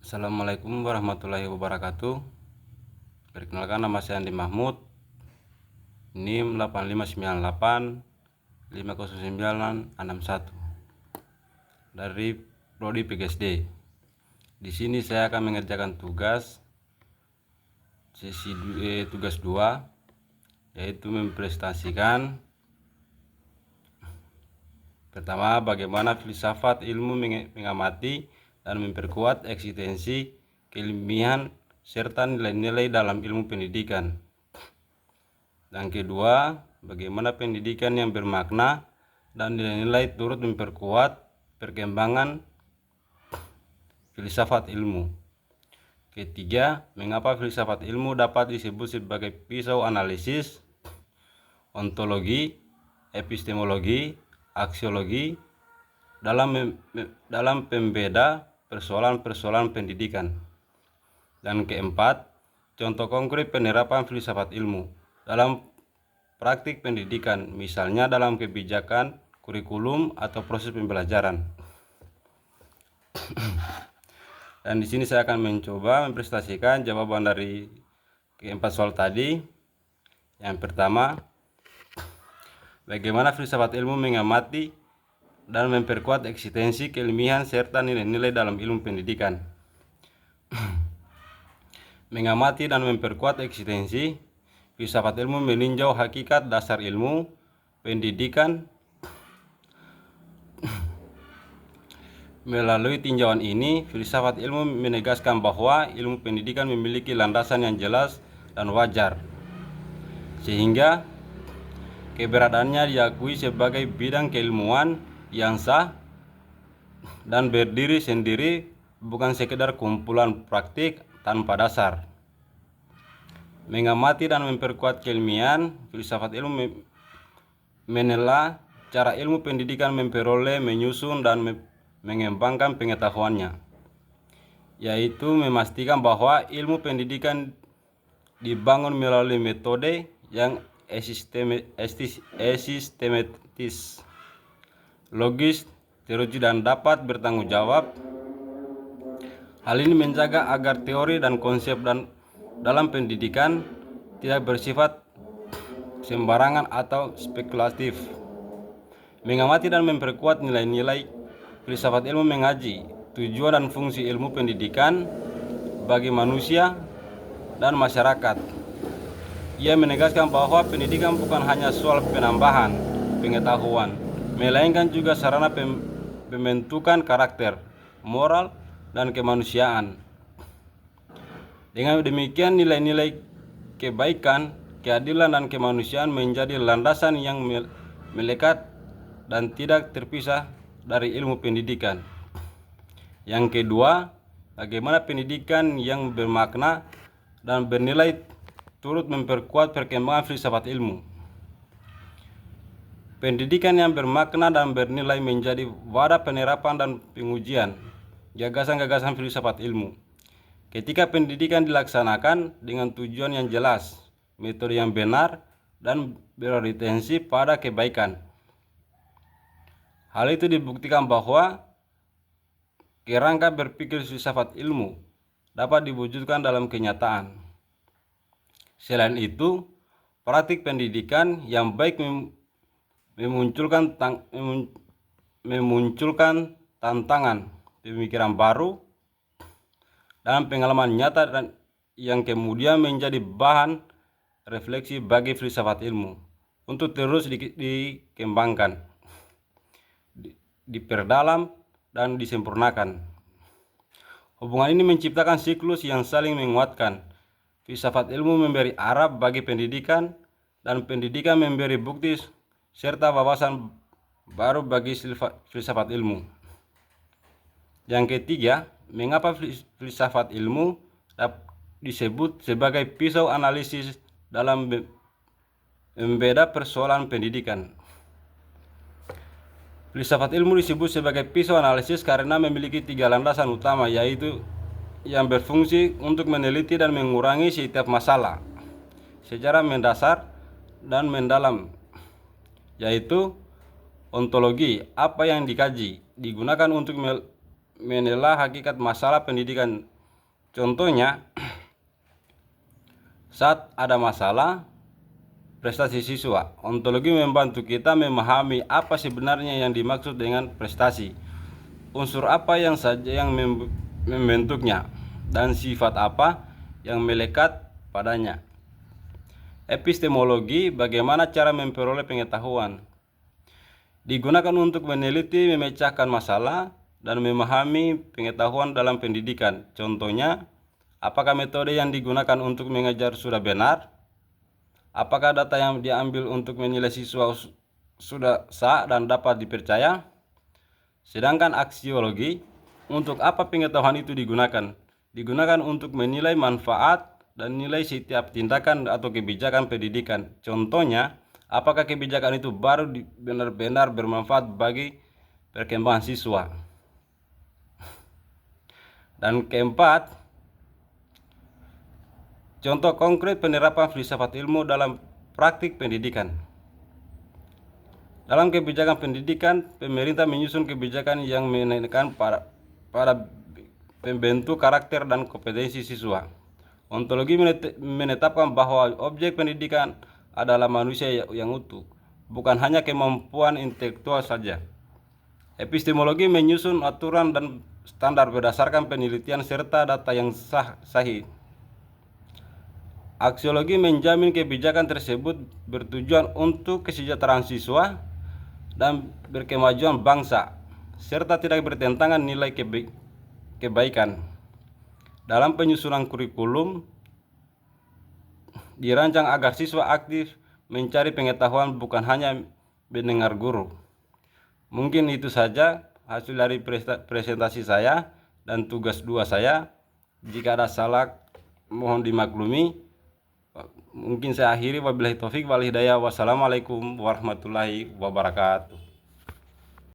Assalamualaikum warahmatullahi wabarakatuh. Perkenalkan, nama saya Andi Mahmud, NIM 8598509661 dari Prodi PGSD. Di sini saya akan mengerjakan tugas tugas 2, yaitu mempresentasikan pertama, bagaimana filsafat ilmu mengamati dan memperkuat eksistensi, keilmian, serta nilai-nilai dalam ilmu pendidikan. Dan kedua, bagaimana pendidikan yang bermakna dan nilai-nilai turut memperkuat perkembangan filsafat ilmu. Ketiga, mengapa filsafat ilmu dapat disebut sebagai pisau analisis, ontologi, epistemologi, aksiologi dalam pembeda persoalan-persoalan pendidikan. Dan keempat, contoh konkret penerapan filsafat ilmu dalam praktik pendidikan, misalnya dalam kebijakan, kurikulum, atau proses pembelajaran. Dan di sini saya akan mencoba mempresentasikan jawaban dari keempat soal tadi. Yang pertama, bagaimana filsafat ilmu mengamati dan memperkuat eksistensi, keilmian, serta nilai-nilai dalam ilmu pendidikan. Mengamati dan memperkuat eksistensi, filsafat ilmu meninjau hakikat dasar ilmu pendidikan. Melalui tinjauan ini, filsafat ilmu menegaskan bahwa ilmu pendidikan memiliki landasan yang jelas dan wajar, sehingga keberadaannya diakui sebagai bidang keilmuan yang sah dan berdiri sendiri, bukan sekedar kumpulan praktik tanpa dasar. Mengamati dan memperkuat keilmian, filsafat ilmu menelaah cara ilmu pendidikan memperoleh, menyusun, dan mengembangkan pengetahuannya, yaitu memastikan bahwa ilmu pendidikan dibangun melalui metode yang sistematis, logis, teruji, dan dapat bertanggung jawab. Hal ini menjaga agar teori dan konsep dalam pendidikan tidak bersifat sembarangan atau spekulatif. Mengamati dan memperkuat nilai-nilai, filsafat ilmu mengaji tujuan dan fungsi ilmu pendidikan bagi manusia dan masyarakat. Ia menegaskan bahwa pendidikan bukan hanya soal penambahan pengetahuan, melainkan juga sarana pembentukan karakter, moral, dan kemanusiaan. Dengan demikian, nilai-nilai kebaikan, keadilan, dan kemanusiaan menjadi landasan yang melekat dan tidak terpisah dari ilmu pendidikan. Yang kedua, bagaimana pendidikan yang bermakna dan bernilai turut memperkuat perkembangan filsafat ilmu. Pendidikan yang bermakna dan bernilai menjadi wadah penerapan dan pengujian gagasan-gagasan filsafat ilmu. Ketika pendidikan dilaksanakan dengan tujuan yang jelas, metode yang benar, dan berorientasi pada kebaikan. Hal itu dibuktikan bahwa kerangka berpikir filsafat ilmu dapat diwujudkan dalam kenyataan. Selain itu, praktik pendidikan yang baik memunculkan tantangan, pemikiran baru, dan pengalaman nyata yang kemudian menjadi bahan refleksi bagi filsafat ilmu untuk terus dikembangkan, diperdalam, dan disempurnakan. Hubungan ini menciptakan siklus yang saling menguatkan. Filsafat ilmu memberi arah bagi pendidikan, dan pendidikan memberi bukti serta wawasan baru bagi filsafat ilmu. Yang ketiga, mengapa filsafat ilmu disebut sebagai pisau analisis dalam membeda persoalan pendidikan. Filsafat ilmu disebut sebagai pisau analisis karena memiliki 3 landasan utama, yaitu yang berfungsi untuk meneliti dan mengurangi setiap masalah secara mendasar dan mendalam, yaitu ontologi, apa yang dikaji, digunakan untuk menelaah hakikat masalah pendidikan Contohnya, saat ada masalah prestasi siswa, ontologi membantu kita memahami apa sebenarnya yang dimaksud dengan prestasi, unsur apa yang saja yang membentuknya, dan sifat apa yang melekat padanya. Epistemologi, bagaimana cara memperoleh pengetahuan, digunakan untuk meneliti, memecahkan masalah, dan memahami pengetahuan dalam pendidikan. Contohnya, apakah metode yang digunakan untuk mengajar sudah benar? Apakah data yang diambil untuk menilai siswa sudah sah dan dapat dipercaya? Sedangkan aksiologi, untuk apa pengetahuan itu digunakan? Digunakan untuk menilai manfaat dan nilai setiap tindakan atau kebijakan pendidikan. Contohnya, apakah kebijakan itu baru benar-benar bermanfaat bagi perkembangan siswa? Dan keempat, contoh konkret penerapan filsafat ilmu dalam praktik pendidikan. Dalam kebijakan pendidikan, pemerintah menyusun kebijakan yang menekankan pada pembentuk karakter dan kompetensi siswa. Ontologi menetapkan bahwa objek pendidikan adalah manusia yang utuh, bukan hanya kemampuan intelektual saja. Epistemologi menyusun aturan dan standar berdasarkan penelitian serta data yang sahih. Aksiologi menjamin kebijakan tersebut bertujuan untuk kesejahteraan siswa dan berkemajuan bangsa, serta tidak bertentangan nilai kebaikan. Dalam penyusunan kurikulum, dirancang agar siswa aktif mencari pengetahuan, bukan hanya mendengar guru. Mungkin itu saja hasil dari presentasi saya dan tugas 2 saya. Jika ada salah, mohon dimaklumi. Mungkin saya akhiri, wabillahi taufik wal hidayah. Wassalamualaikum warahmatullahi wabarakatuh.